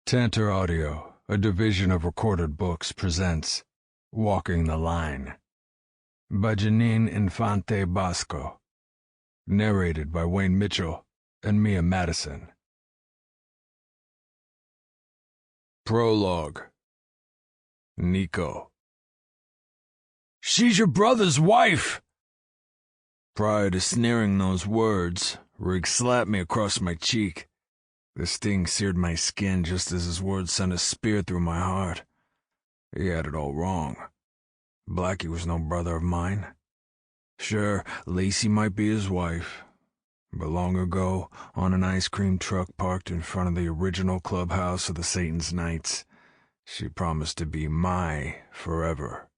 Tantor Audio, a division of Recorded Books, presents Walking the Line by Janine Infante Bosco, narrated by Wayne Mitchell and Mia Madison. Prologue. Nico. "She's your brother's wife!" Prior to sneering those words, Riggs slapped me across my cheek. The sting seared my skin just as his words sent a spear through my heart. He had it all wrong. Blackie was no brother of mine. Sure, Lacey might be his wife, but long ago, on an ice cream truck parked in front of the original clubhouse of the Satan's Knights, she promised to be my forever.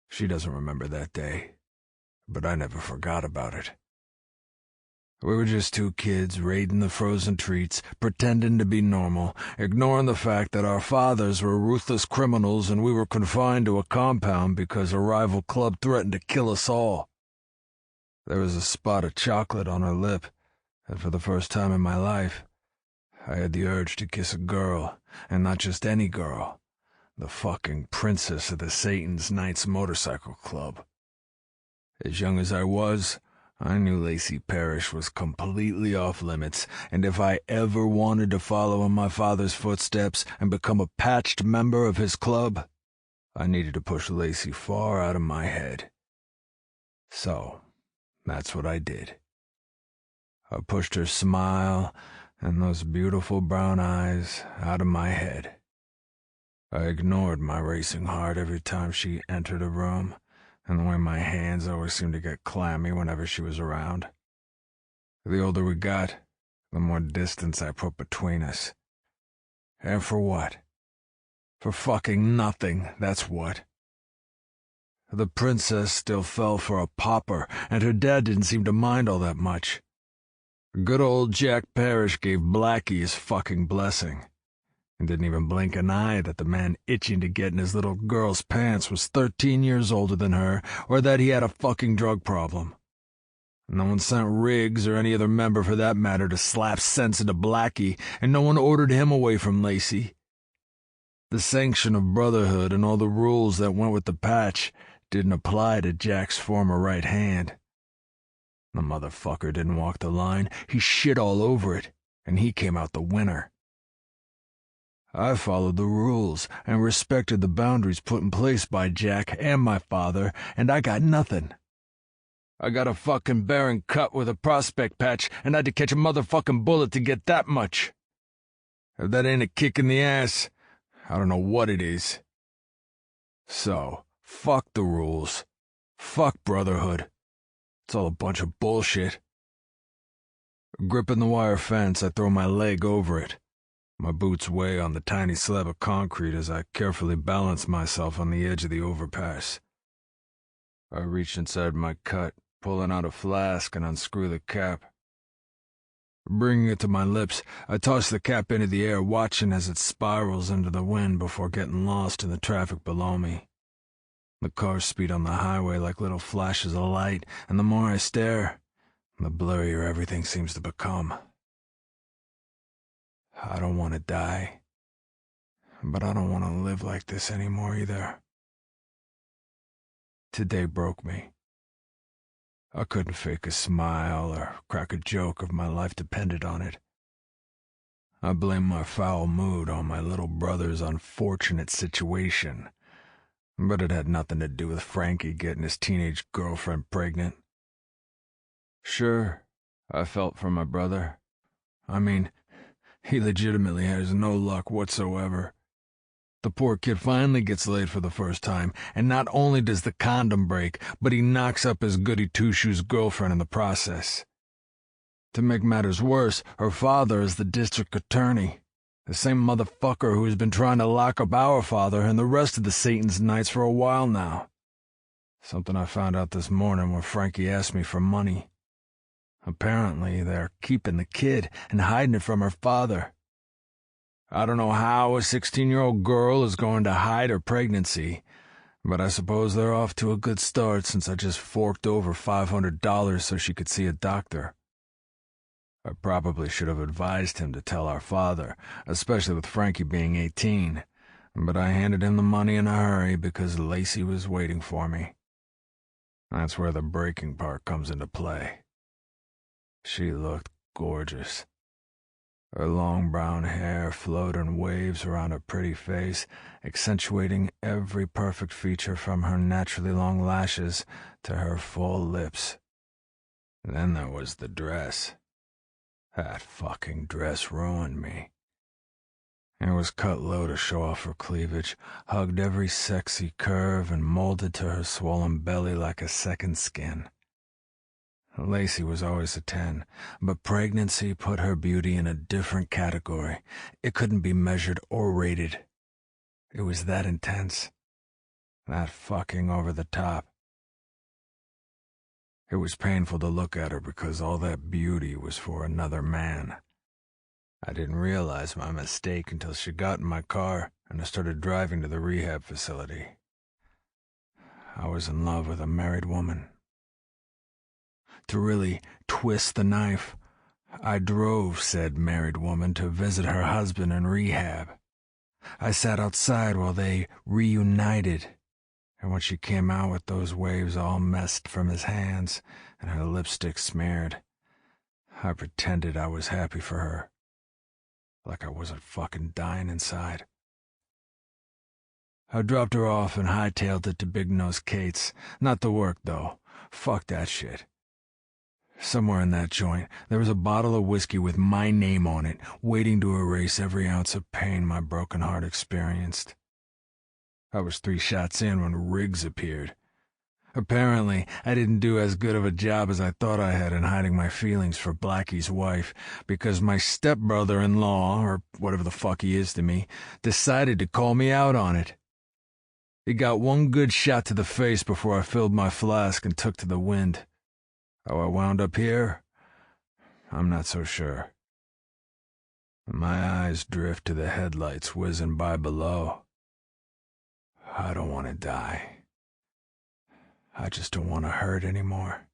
She doesn't remember that day, but I never forgot about it. We were just two kids raiding the frozen treats, pretending to be normal, ignoring the fact that our fathers were ruthless criminals and we were confined to a compound because a rival club threatened to kill us all. There was a spot of chocolate on her lip, and for the first time in my life, I had the urge to kiss a girl, and not just any girl, the fucking princess of the Satan's Knights Motorcycle Club. As young as I was, I knew Lacey Parrish was completely off limits, and if I ever wanted to follow in my father's footsteps and become a patched member of his club, I needed to push Lacey far out of my head. So, that's what I did. I pushed her smile and those beautiful brown eyes out of my head. I ignored my racing heart every time she entered a room, and the way my hands always seemed to get clammy whenever she was around. The older we got, the more distance I put between us. And for what? For fucking nothing, that's what. The princess still fell for a pauper, and her dad didn't seem to mind all that much. Good old Jack Parrish gave Blackie his fucking blessing, and didn't even blink an eye that the man itching to get in his little girl's pants was 13 years older than her, or that he had a fucking drug problem. No one sent Riggs, or any other member for that matter, to slap sense into Blackie, and no one ordered him away from Lacey. The sanction of brotherhood and all the rules that went with the patch didn't apply to Jack's former right hand. The motherfucker didn't walk the line, he shit all over it, and he came out the winner. I followed the rules and respected the boundaries put in place by Jack and my father, and I got nothing. I got a fucking barren cut with a prospect patch and had to catch a motherfucking bullet to get that much. If that ain't a kick in the ass, I don't know what it is. So, fuck the rules. Fuck brotherhood. It's all a bunch of bullshit. Gripping the wire fence, I throw my leg over it. My boots weigh on the tiny slab of concrete as I carefully balance myself on the edge of the overpass. I reach inside my cut, pulling out a flask and unscrew the cap. Bringing it to my lips, I toss the cap into the air, watching as it spirals into the wind before getting lost in the traffic below me. The cars speed on the highway like little flashes of light, and the more I stare, the blurrier everything seems to become. I don't want to die, but I don't want to live like this anymore either. Today broke me. I couldn't fake a smile or crack a joke if my life depended on it. I blame my foul mood on my little brother's unfortunate situation, but it had nothing to do with Frankie getting his teenage girlfriend pregnant. Sure, I felt for my brother. I mean, he legitimately has no luck whatsoever. The poor kid finally gets laid for the first time, and not only does the condom break, but he knocks up his goody-two-shoes girlfriend in the process. To make matters worse, her father is the district attorney, the same motherfucker who has been trying to lock up our father and the rest of the Satan's Knights for a while now. Something I found out this morning when Frankie asked me for money. Apparently, they're keeping the kid and hiding it from her father. I don't know how a 16-year-old girl is going to hide her pregnancy, but I suppose they're off to a good start since I just forked over $500 so she could see a doctor. I probably should have advised him to tell our father, especially with Frankie being 18, but I handed him the money in a hurry because Lacey was waiting for me. That's where the breaking part comes into play. She looked gorgeous. Her long brown hair flowed in waves around her pretty face, accentuating every perfect feature from her naturally long lashes to her full lips. Then there was the dress. That fucking dress ruined me. It was cut low to show off her cleavage, hugged every sexy curve, and molded to her swollen belly like a second skin. Lacey was always a 10, but pregnancy put her beauty in a different category. It couldn't be measured or rated. It was that intense. That fucking over the top. It was painful to look at her because all that beauty was for another man. I didn't realize my mistake until she got in my car and I started driving to the rehab facility. I was in love with a married woman. To really twist the knife, I drove said married woman to visit her husband in rehab. I sat outside while they reunited, and when she came out with those waves all messed from his hands and her lipstick smeared, I pretended I was happy for her, like I wasn't fucking dying inside. I dropped her off and hightailed it to Big Nose Kate's. Not to work, though. Fuck that shit. Somewhere in that joint, there was a bottle of whiskey with my name on it, waiting to erase every ounce of pain my broken heart experienced. I was 3 shots in when Riggs appeared. Apparently, I didn't do as good of a job as I thought I had in hiding my feelings for Blackie's wife, because my stepbrother-in-law, or whatever the fuck he is to me, decided to call me out on it. He got one good shot to the face before I filled my flask and took to the wind. How I wound up here? I'm not so sure. My eyes drift to the headlights whizzing by below. I don't want to die. I just don't want to hurt anymore.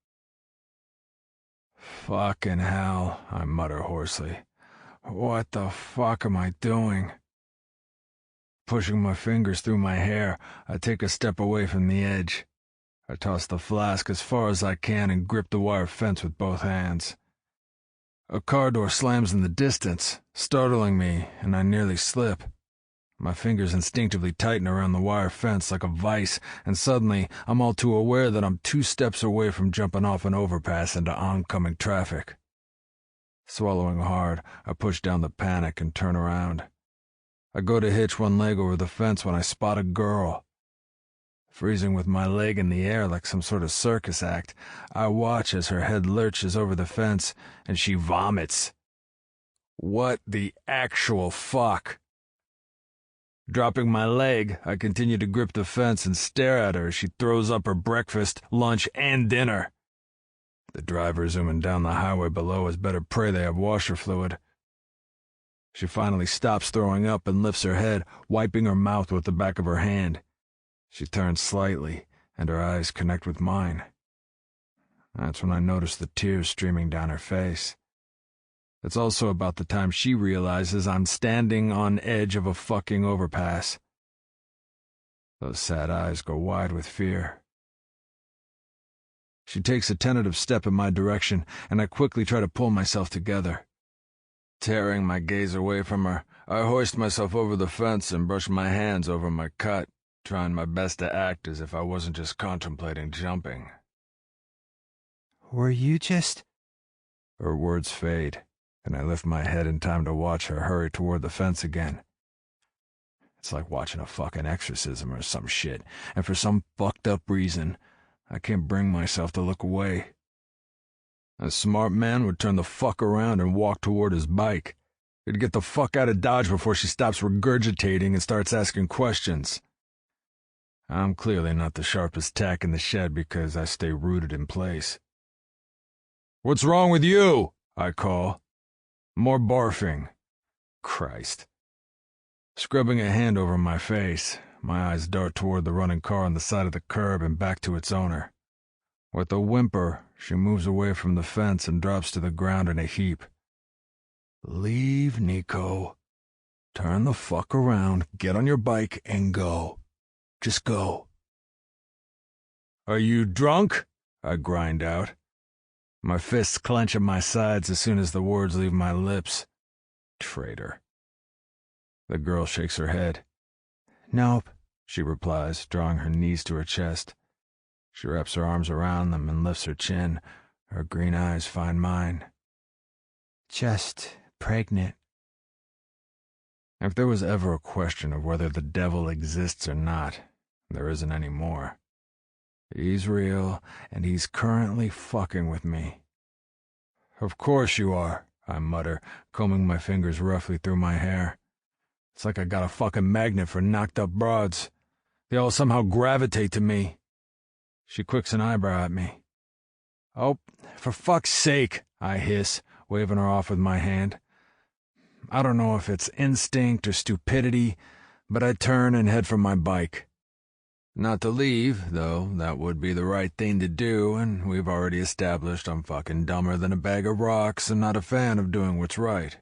Fucking hell, I mutter hoarsely. What the fuck am I doing? Pushing my fingers through my hair, I take a step away from the edge. I toss the flask as far as I can and grip the wire fence with both hands. A car door slams in the distance, startling me, and I nearly slip. My fingers instinctively tighten around the wire fence like a vice, and suddenly I'm all too aware that I'm 2 steps away from jumping off an overpass into oncoming traffic. Swallowing hard, I push down the panic and turn around. I go to hitch one leg over the fence when I spot a girl. Freezing with my leg in the air like some sort of circus act, I watch as her head lurches over the fence and she vomits. What the actual fuck? Dropping my leg, I continue to grip the fence and stare at her as she throws up her breakfast, lunch, and dinner. The driver zooming down the highway below has better pray they have washer fluid. She finally stops throwing up and lifts her head, wiping her mouth with the back of her hand. She turns slightly, and her eyes connect with mine. That's when I notice the tears streaming down her face. It's also about the time she realizes I'm standing on edge of a fucking overpass. Those sad eyes go wide with fear. She takes a tentative step in my direction, and I quickly try to pull myself together. Tearing my gaze away from her, I hoist myself over the fence and brush my hands over my cut, trying my best to act as if I wasn't just contemplating jumping. Were you just... Her words fade, and I lift my head in time to watch her hurry toward the fence again. It's like watching a fucking exorcism or some shit, and for some fucked up reason, I can't bring myself to look away. A smart man would turn the fuck around and walk toward his bike. He'd get the fuck out of Dodge before she stops regurgitating and starts asking questions. I'm clearly not the sharpest tack in the shed because I stay rooted in place. "What's wrong with you?" I call. More barfing. Christ. Scrubbing a hand over my face, my eyes dart toward the running car on the side of the curb and back to its owner. With a whimper, she moves away from the fence and drops to the ground in a heap. Leave, Nico. Turn the fuck around, get on your bike, and go. Just go. Are you drunk? I grind out. My fists clench at my sides as soon as the words leave my lips. Traitor. The girl shakes her head. Nope, she replies, drawing her knees to her chest. She wraps her arms around them and lifts her chin. Her green eyes find mine. Just pregnant. If there was ever a question of whether the devil exists or not, there isn't any more. He's real, and he's currently fucking with me. Of course you are, I mutter, combing my fingers roughly through my hair. It's like I got a fucking magnet for knocked-up broads. They all somehow gravitate to me. She quicks an eyebrow at me. Oh, for fuck's sake, I hiss, waving her off with my hand. I don't know if it's instinct or stupidity, but I turn and head for my bike. Not to leave, though that would be the right thing to do, and we've already established I'm fucking dumber than a bag of rocks and not a fan of doing what's right.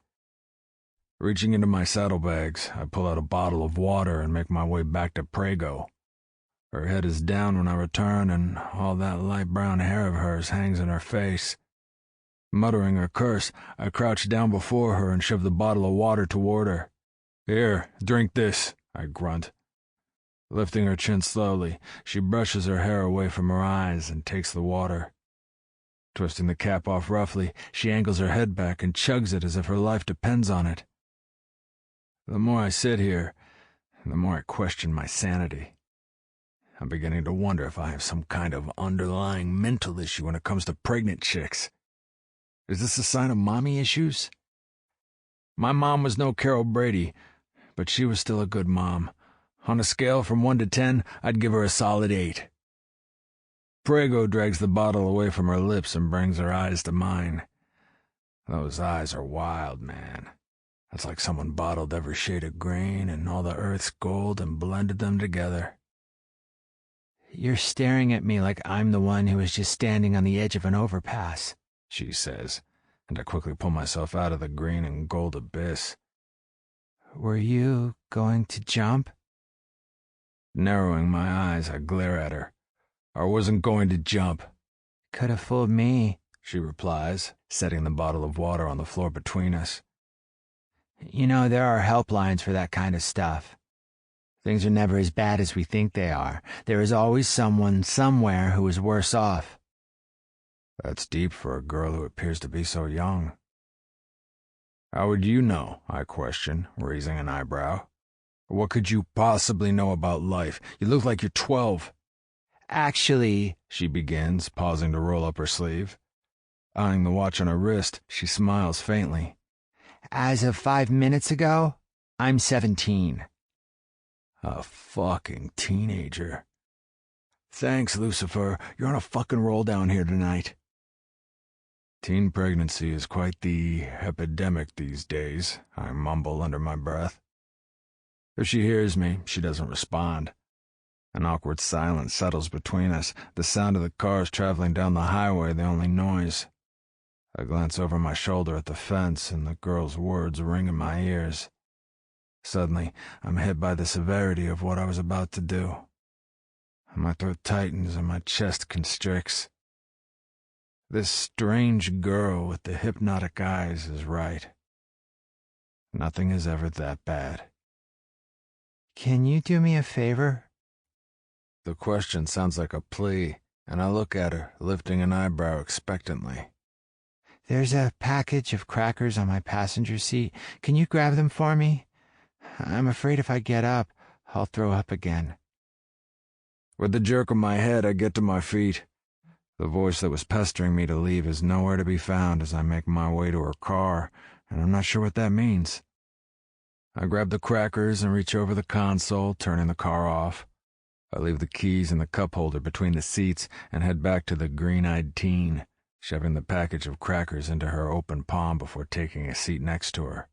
Reaching into my saddlebags, I pull out a bottle of water and make my way back to Prego. Her head is down when I return, and all that light brown hair of hers hangs in her face. Muttering a curse, I crouch down before her and shove the bottle of water toward her. Here, drink this, I grunt. Lifting her chin slowly, she brushes her hair away from her eyes and takes the water. Twisting the cap off roughly, she angles her head back and chugs it as if her life depends on it. The more I sit here, the more I question my sanity. I'm beginning to wonder if I have some kind of underlying mental issue when it comes to pregnant chicks. Is this a sign of mommy issues? My mom was no Carol Brady, but she was still a good mom. On a scale from 1 to 10, I'd give her a solid 8. Prego drags the bottle away from her lips and brings her eyes to mine. Those eyes are wild, man. It's like someone bottled every shade of green and all the earth's gold and blended them together. You're staring at me like I'm the one who was just standing on the edge of an overpass, she says, and I quickly pull myself out of the green and gold abyss. Were you going to jump? Narrowing my eyes, I glare at her. I wasn't going to jump. Could have fooled me, she replies, setting the bottle of water on the floor between us. You know, there are helplines for that kind of stuff. Things are never as bad as we think they are. There is always someone somewhere who is worse off. That's deep for a girl who appears to be so young. How would you know? I question, raising an eyebrow. What could you possibly know about life? You look like you're 12. Actually, she begins, pausing to roll up her sleeve. Eyeing the watch on her wrist, she smiles faintly. As of 5 minutes ago, I'm 17. A fucking teenager. Thanks, Lucifer. You're on a fucking roll down here tonight. Teen pregnancy is quite the epidemic these days, I mumble under my breath. If she hears me, she doesn't respond. An awkward silence settles between us, the sound of the cars traveling down the highway the only noise. I glance over my shoulder at the fence, and the girl's words ring in my ears. Suddenly, I'm hit by the severity of what I was about to do. My throat tightens and my chest constricts. This strange girl with the hypnotic eyes is right. Nothing is ever that bad. Can you do me a favor? The question sounds like a plea, and I look at her, lifting an eyebrow expectantly. There's a package of crackers on my passenger seat. Can you grab them for me? I'm afraid if I get up, I'll throw up again. With the jerk of my head, I get to my feet. The voice that was pestering me to leave is nowhere to be found as I make my way to her car, and I'm not sure what that means. I grab the crackers and reach over the console, turning the car off. I leave the keys in the cup holder between the seats and head back to the green-eyed teen, shoving the package of crackers into her open palm before taking a seat next to her.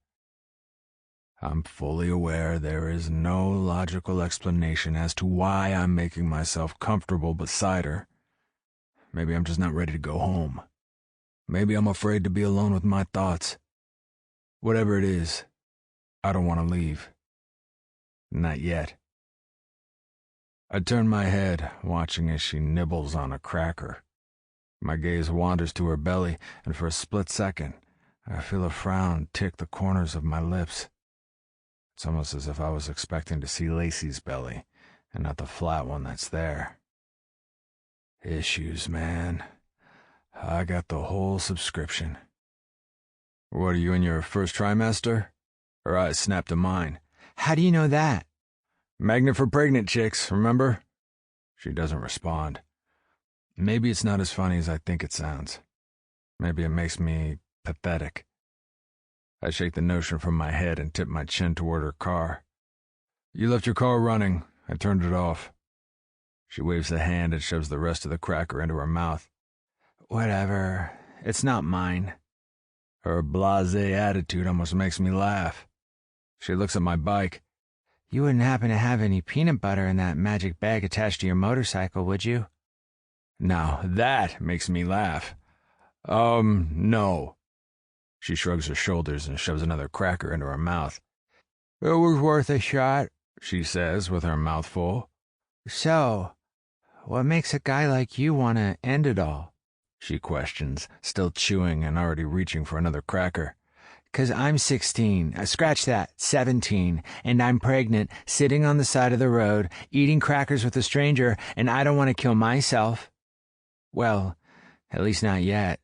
I'm fully aware there is no logical explanation as to why I'm making myself comfortable beside her. Maybe I'm just not ready to go home. Maybe I'm afraid to be alone with my thoughts. Whatever it is, I don't want to leave. Not yet. I turn my head, watching as she nibbles on a cracker. My gaze wanders to her belly, and for a split second, I feel a frown tick the corners of my lips. It's almost as if I was expecting to see Lacey's belly, and not the flat one that's there. Issues, man. I got the whole subscription. What, are you in your first trimester? Her eyes snap to mine. How do you know that? Magnet for pregnant chicks, remember? She doesn't respond. Maybe it's not as funny as I think it sounds. Maybe it makes me pathetic. I shake the notion from my head and tip my chin toward her car. You left your car running. I turned it off. She waves a hand and shoves the rest of the cracker into her mouth. Whatever. It's not mine. Her blasé attitude almost makes me laugh. She looks at my bike. You wouldn't happen to have any peanut butter in that magic bag attached to your motorcycle, would you? Now that makes me laugh. No. She shrugs her shoulders and shoves another cracker into her mouth. It was worth a shot, she says with her mouth full. So, what makes a guy like you want to end it all? She questions, still chewing and already reaching for another cracker. 'Cause I'm 16, scratch that, 17, and I'm pregnant, sitting on the side of the road, eating crackers with a stranger, and I don't want to kill myself. Well, at least not yet.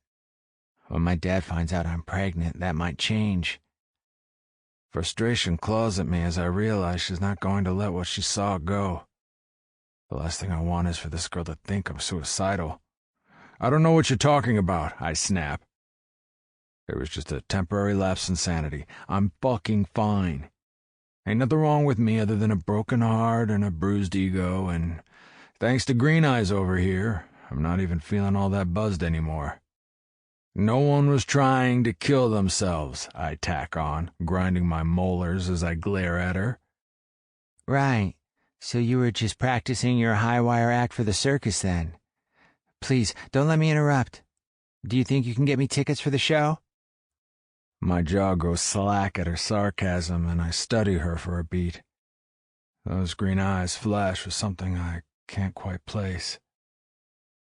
When my dad finds out I'm pregnant, that might change. Frustration claws at me as I realize she's not going to let what she saw go. The last thing I want is for this girl to think I'm suicidal. I don't know what you're talking about, I snap. It was just a temporary lapse in sanity. I'm fucking fine. Ain't nothing wrong with me other than a broken heart and a bruised ego, and thanks to Green Eyes over here, I'm not even feeling all that buzzed anymore. No one was trying to kill themselves, I tack on, grinding my molars as I glare at her. Right. So you were just practicing your high-wire act for the circus then. Please, don't let me interrupt. Do you think you can get me tickets for the show? My jaw goes slack at her sarcasm, and I study her for a beat. Those green eyes flash with something I can't quite place.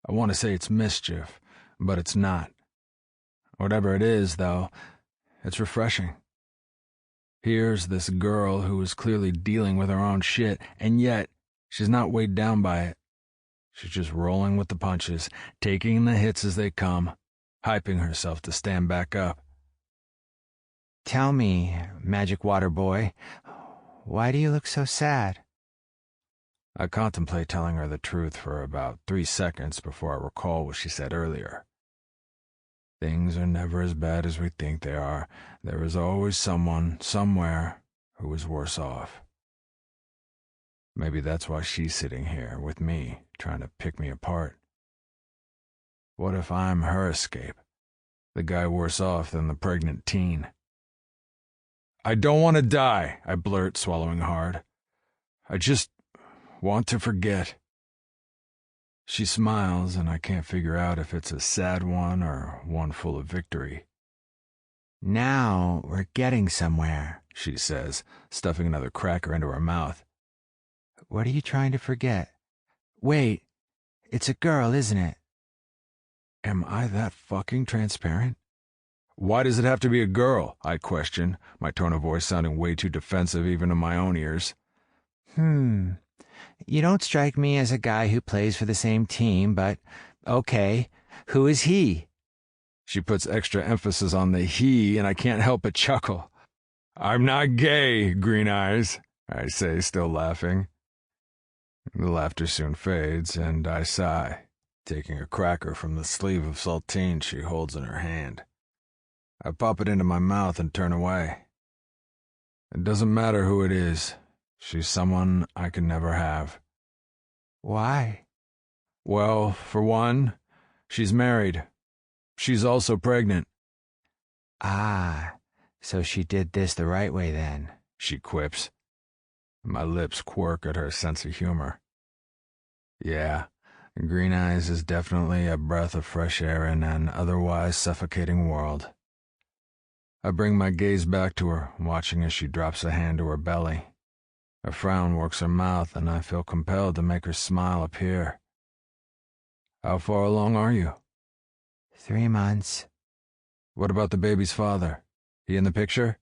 I want to say it's mischief, but it's not. Whatever it is, though, it's refreshing. Here's this girl who is clearly dealing with her own shit, and yet she's not weighed down by it. She's just rolling with the punches, taking the hits as they come, hyping herself to stand back up. Tell me, Magic Water Boy, why do you look so sad? I contemplate telling her the truth for about 3 seconds before I recall what she said earlier. Things are never as bad as we think they are. There is always someone, somewhere, who is worse off. Maybe that's why she's sitting here with me, trying to pick me apart. What if I'm her escape? The guy worse off than the pregnant teen. I don't want to die, I blurt, swallowing hard. I just want to forget. She smiles, and I can't figure out if it's a sad one or one full of victory. Now we're getting somewhere, she says, stuffing another cracker into her mouth. What are you trying to forget? Wait, it's a girl, isn't it? Am I that fucking transparent? Why does it have to be a girl? I question, my tone of voice sounding way too defensive even in my own ears. You don't strike me as a guy who plays for the same team, but okay, who is he? She puts extra emphasis on the he, and I can't help but chuckle. I'm not gay, Green Eyes, I say, still laughing. The laughter soon fades, and I sigh, taking a cracker from the sleeve of saltine she holds in her hand. I pop it into my mouth and turn away. It doesn't matter who it is. She's someone I can never have. Why? Well, for one, she's married. She's also pregnant. Ah, so she did this the right way then, she quips. My lips quirk at her sense of humor. Yeah, Green Eyes is definitely a breath of fresh air in an otherwise suffocating world. I bring my gaze back to her, watching as she drops a hand to her belly. A frown works her mouth, and I feel compelled to make her smile appear. How far along are you? 3 months. What about the baby's father? He in the picture?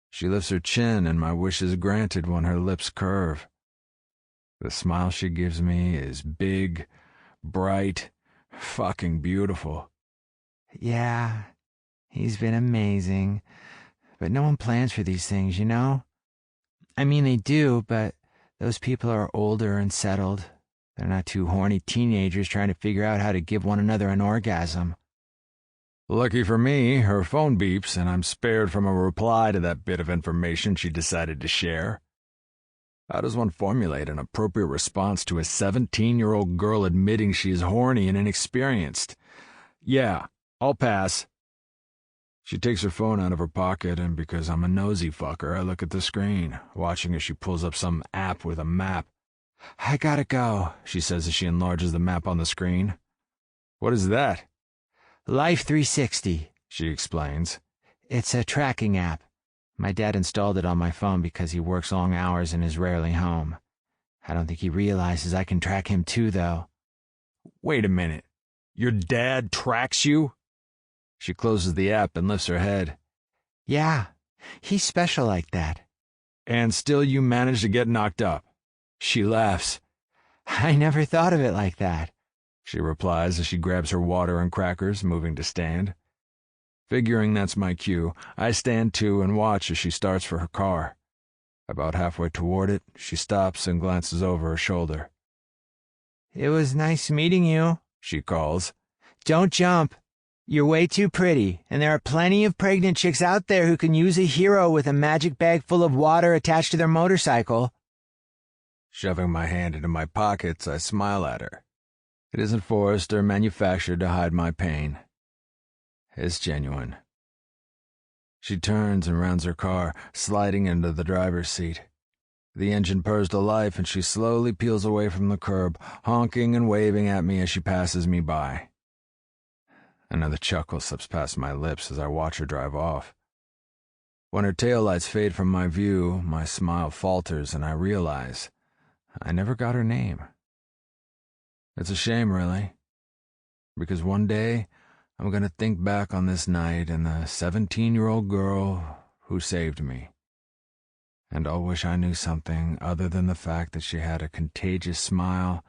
She lifts her chin, and my wish is granted when her lips curve. The smile she gives me is big, bright, fucking beautiful. Yeah, he's been amazing. But no one plans for these things, you know? I mean, they do, but those people are older and settled. They're not two horny teenagers trying to figure out how to give one another an orgasm. Lucky for me, her phone beeps, and I'm spared from a reply to that bit of information she decided to share. How does one formulate an appropriate response to a 17-year-old girl admitting she is horny and inexperienced? Yeah, I'll pass. She takes her phone out of her pocket, and because I'm a nosy fucker, I look at the screen, watching as she pulls up some app with a map. I gotta go, she says as she enlarges the map on the screen. What is that? Life 360, she explains. It's a tracking app. My dad installed it on my phone because he works long hours and is rarely home. I don't think he realizes I can track him too, though. Wait a minute. Your dad tracks you? She closes the app and lifts her head. Yeah, he's special like that. And still you manage to get knocked up. She laughs. I never thought of it like that, she replies as she grabs her water and crackers, moving to stand. Figuring that's my cue, I stand too and watch as she starts for her car. About halfway toward it, she stops and glances over her shoulder. It was nice meeting you, she calls. Don't jump. You're way too pretty, and there are plenty of pregnant chicks out there who can use a hero with a magic bag full of water attached to their motorcycle. Shoving my hand into my pockets, I smile at her. It isn't forced or manufactured to hide my pain. It's genuine. She turns and rounds her car, sliding into the driver's seat. The engine purrs to life, and she slowly peels away from the curb, honking and waving at me as she passes me by. Another chuckle slips past my lips as I watch her drive off. When her taillights fade from my view, my smile falters and I realize I never got her name. It's a shame, really, because one day I'm going to think back on this night and the 17-year-old girl who saved me. And I'll wish I knew something other than the fact that she had a contagious smile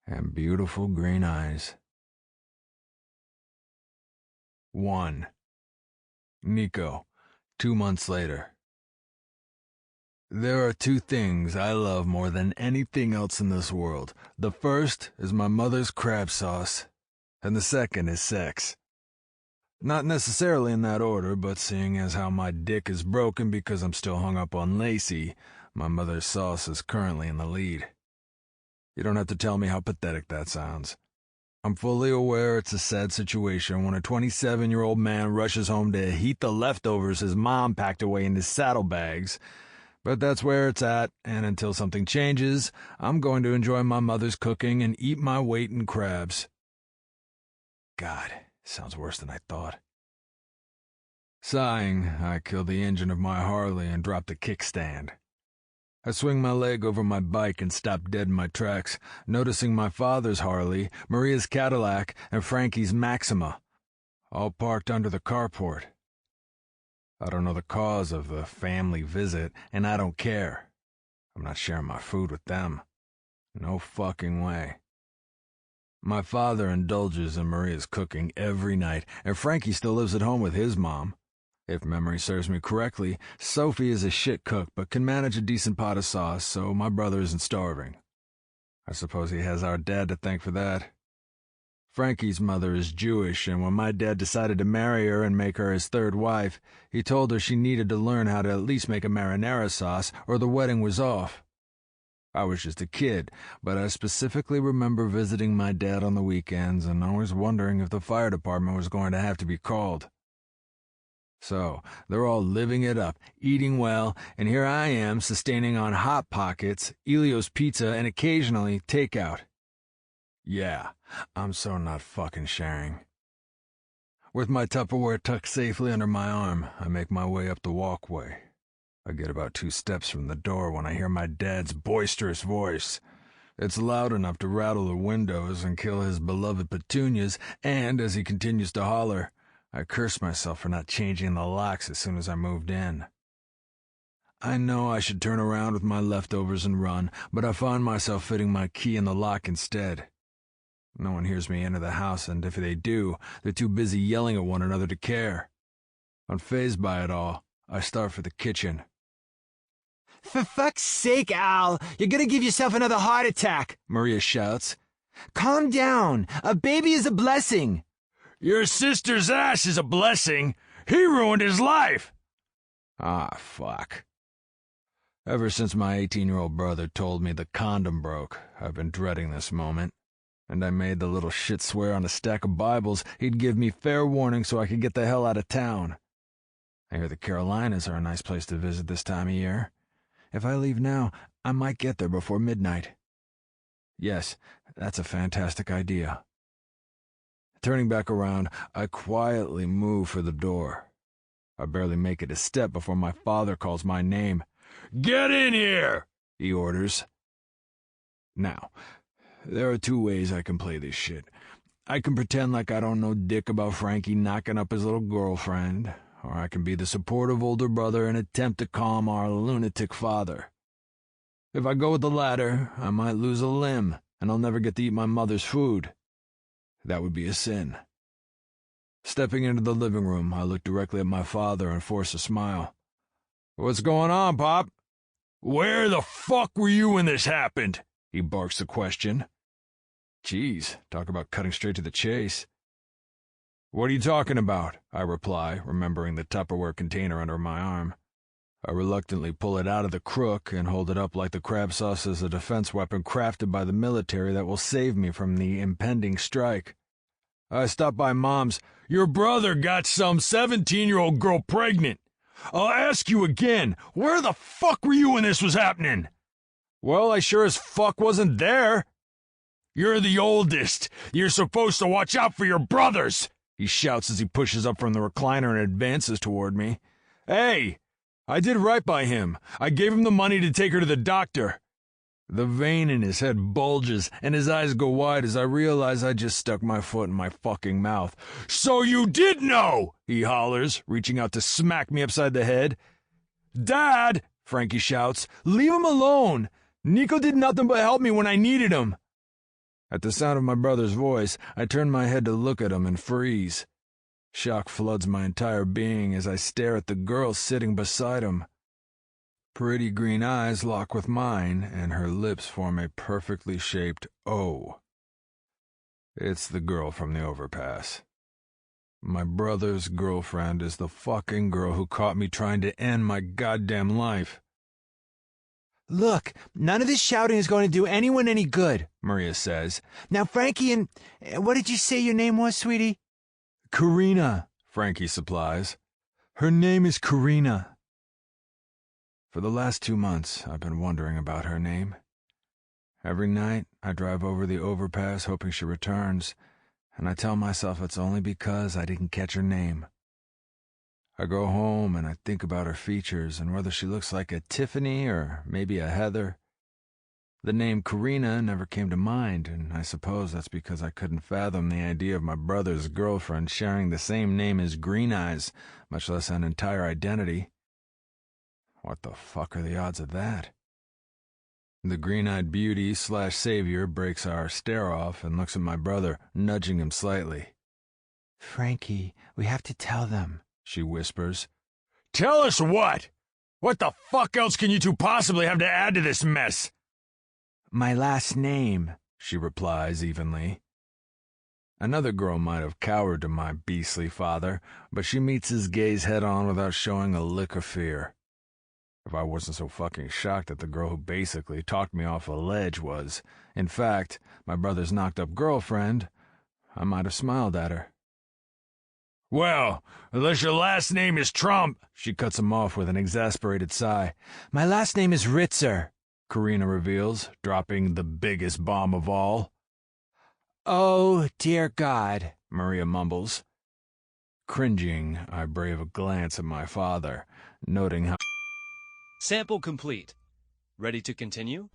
and beautiful green eyes. 1. Nico, 2 months later. There are 2 things I love more than anything else in this world. The first is my mother's crab sauce, and the second is sex. Not necessarily in that order, but seeing as how my dick is broken because I'm still hung up on Lacey, my mother's sauce is currently in the lead. You don't have to tell me how pathetic that sounds. I'm fully aware it's a sad situation when a 27-year-old man rushes home to heat the leftovers his mom packed away in his saddlebags. But that's where it's at, and until something changes, I'm going to enjoy my mother's cooking and eat my weight in crabs. God, sounds worse than I thought. Sighing, I kill the engine of my Harley and drop the kickstand. I swing my leg over my bike and stop dead in my tracks, noticing my father's Harley, Maria's Cadillac, and Frankie's Maxima, all parked under the carport. I don't know the cause of the family visit, and I don't care. I'm not sharing my food with them. No fucking way. My father indulges in Maria's cooking every night, and Frankie still lives at home with his mom. If memory serves me correctly, Sophie is a shit cook but can manage a decent pot of sauce, so my brother isn't starving. I suppose he has our dad to thank for that. Frankie's mother is Jewish, and when my dad decided to marry her and make her his third wife, he told her she needed to learn how to at least make a marinara sauce or the wedding was off. I was just a kid, but I specifically remember visiting my dad on the weekends and always wondering if the fire department was going to have to be called. So, they're all living it up, eating well, and here I am sustaining on Hot Pockets, Elio's Pizza, and occasionally takeout. Yeah, I'm so not fucking sharing. With my Tupperware tucked safely under my arm, I make my way up the walkway. I get about 2 steps from the door when I hear my dad's boisterous voice. It's loud enough to rattle the windows and kill his beloved petunias, and as he continues to holler, I curse myself for not changing the locks as soon as I moved in. I know I should turn around with my leftovers and run, but I find myself fitting my key in the lock instead. No one hears me enter the house, and if they do, they're too busy yelling at one another to care. Unfazed by it all, I start for the kitchen. For fuck's sake, Al, you're gonna give yourself another heart attack, Maria shouts. Calm down. A baby is a blessing. Your sister's ass is a blessing. He ruined his life. Ah, fuck. Ever since my 18-year-old brother told me the condom broke, I've been dreading this moment. And I made the little shit swear on a stack of Bibles he'd give me fair warning so I could get the hell out of town. I hear the Carolinas are a nice place to visit this time of year. If I leave now, I might get there before midnight. Yes, that's a fantastic idea. Turning back around, I quietly move for the door. I barely make it a step before my father calls my name. Get in here, he orders. Now, there are 2 ways I can play this shit. I can pretend like I don't know dick about Frankie knocking up his little girlfriend, or I can be the supportive older brother and attempt to calm our lunatic father. If I go with the latter, I might lose a limb, and I'll never get to eat my mother's food. That would be a sin. Stepping into the living room, I look directly at my father and force a smile. What's going on, Pop? Where the fuck were you when this happened? He barks the question. Geez, talk about cutting straight to the chase. What are you talking about? I reply, remembering the Tupperware container under my arm. I reluctantly pull it out of the crook and hold it up like the crab sauce as a defense weapon crafted by the military that will save me from the impending strike. I stopped by Mom's. Your brother got some 17-year-old girl pregnant. I'll ask you again, where the fuck were you when this was happening? Well, I sure as fuck wasn't there. You're the oldest. You're supposed to watch out for your brothers, he shouts as he pushes up from the recliner and advances toward me. Hey, I did right by him. I gave him the money to take her to the doctor. The vein in his head bulges, and his eyes go wide as I realize I just stuck my foot in my fucking mouth. So you did know, he hollers, reaching out to smack me upside the head. Dad, Frankie shouts, leave him alone. Nico did nothing but help me when I needed him. At the sound of my brother's voice, I turn my head to look at him and freeze. Shock floods my entire being as I stare at the girl sitting beside him. Pretty green eyes lock with mine, and her lips form a perfectly shaped O. It's the girl from the overpass. My brother's girlfriend is the fucking girl who caught me trying to end my goddamn life. Look, none of this shouting is going to do anyone any good, Maria says. Now, Frankie and... what did you say your name was, sweetie? Karina, Frankie supplies. Her name is Karina. For the last 2 months, I've been wondering about her name. Every night, I drive over the overpass hoping she returns, and I tell myself it's only because I didn't catch her name. I go home and I think about her features and whether she looks like a Tiffany or maybe a Heather. The name Karina never came to mind, and I suppose that's because I couldn't fathom the idea of my brother's girlfriend sharing the same name as Green Eyes, much less an entire identity. What the fuck are the odds of that? The green-eyed beauty/savior breaks our stare off and looks at my brother, nudging him slightly. Frankie, we have to tell them, she whispers. Tell us what? What the fuck else can you two possibly have to add to this mess? My last name, she replies evenly. Another girl might have cowered to my beastly father, but she meets his gaze head-on without showing a lick of fear. If I wasn't so fucking shocked that the girl who basically talked me off a ledge was, in fact, my brother's knocked-up girlfriend, I might have smiled at her. Well, unless your last name is Trump, she cuts him off with an exasperated sigh. My last name is Ritzer, Karina reveals, dropping the biggest bomb of all. Oh, dear God, Maria mumbles. Cringing, I brave a glance at my father, noting how Sample complete. Ready to continue?